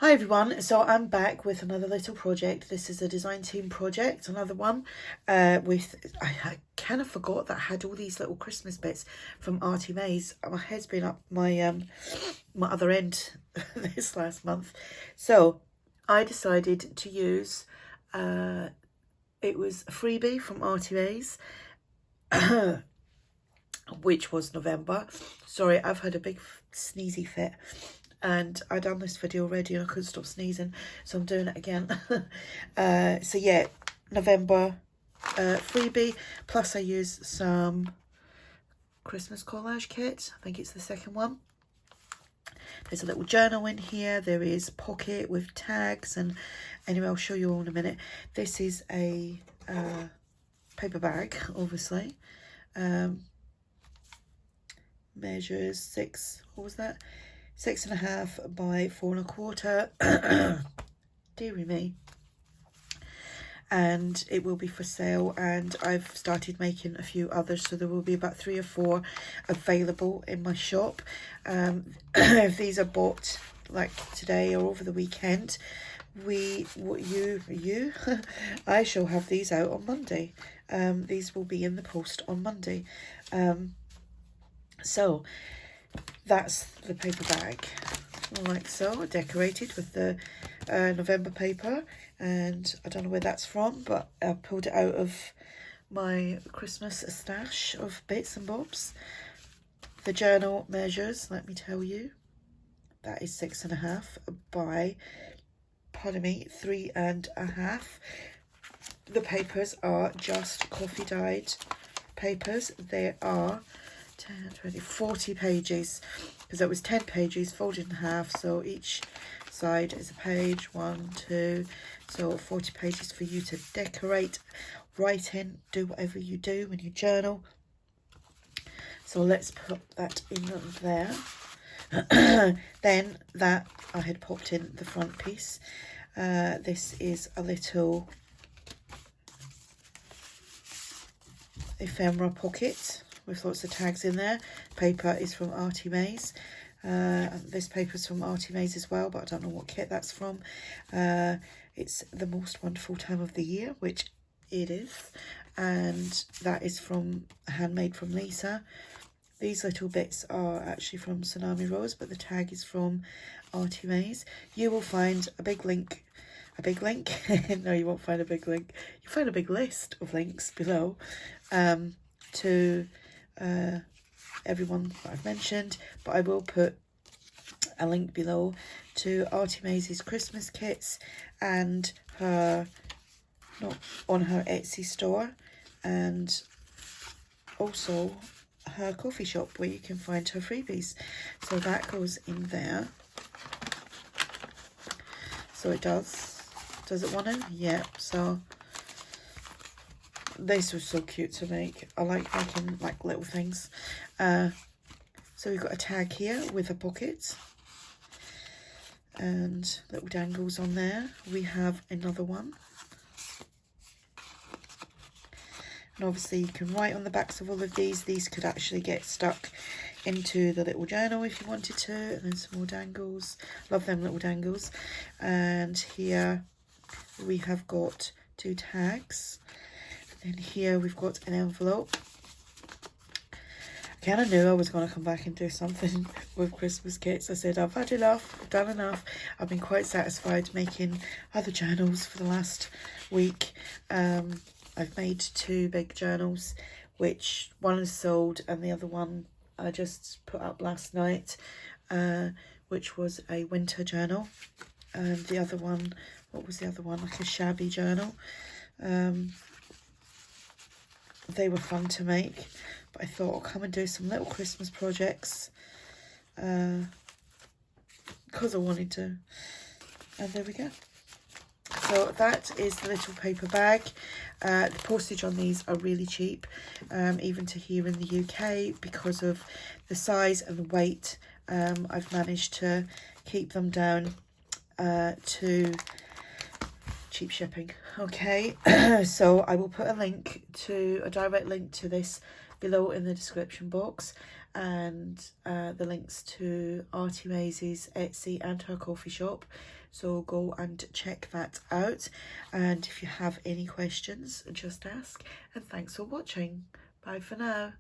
Hi everyone, so I'm back with another little project. This is a design team project, another one I kind of forgot that I had all these little Christmas bits from ARTYmaze. My head's been up my other end this last month. So I decided to use, it was a freebie from ARTYmaze, which was November. Sorry, I've had a big sneezy fit. And I'd done this video already and I couldn't stop sneezing, so I'm doing it again. So yeah, November freebie, plus I used some Christmas collage kit. I think it's the second one. There's a little journal in here. There is pocket with tags, and anyway, I'll show you all in a minute. This is a paper bag, obviously. Measures 6, what was that? 6.5 by 4.25. Deary me. And it will be for sale, and I've started making a few others, so there will be about 3 or 4 available in my shop. If these are bought like today or over the weekend, I shall have these out on Monday. These will be in the post on Monday. So that's the paper bag, like so, decorated with the November paper, and I don't know where that's from, but I pulled it out of my Christmas stash of bits and bobs. The journal measures, let me tell you, that is 6.5 by, pardon me, 3.5. The papers are just coffee dyed papers. They are 10, 20, 40 pages, because that was 10 pages folded in half, so each side is a page, 1, 2, so 40 pages for you to decorate, write in, do whatever you do when you journal. So let's put that in there. Then that I had popped in the front piece. This is a little ephemera pocket with lots of tags in there. Paper is from ARTYmaze. This paper is from ARTYmaze as well, but I don't know what kit that's from. It's the most wonderful time of the year, which it is, and that is from Handmadefromlisa. These little bits are actually from Tsunami Rose, but the tag is from ARTYmaze. You will find a big link. No, you won't find a big link. You'll find a big list of links below to everyone that I've mentioned, but I will put a link below to ARTYmaze's Christmas kits and her, not on her Etsy store, and also her coffee shop where you can find her freebies. So that goes in there. So it does it want to? Yeah. So this was so cute to make. I like making like little things. So we've got a tag here with a pocket and little dangles on there. We have another one, and obviously you can write on the backs of all of these. These could actually get stuck into the little journal if you wanted to. And then some more dangles. Love them little dangles. And here we have got 2 tags. And here we've got an envelope. I kind of knew I was going to come back and do something with Christmas kits. I said, I've had enough, I've done enough. I've been quite satisfied making other journals for the last week. I've made 2 big journals, which one is sold and the other one I just put up last night, which was a winter journal. And the other one, what was the other one? Like a shabby journal. They were fun to make, but I thought I'll come and do some little Christmas projects because I wanted to. And there we go. So that is the little paper bag. The postage on these are really cheap, even to here in the UK, because of the size and the weight. I've managed to keep them down to cheap shipping. Okay. So I will put a direct link to this below in the description box. and the links to ARTYmaze's Etsy and her coffee shop, so go and check that out. And if you have any questions, just ask. And thanks for watching. Bye for now.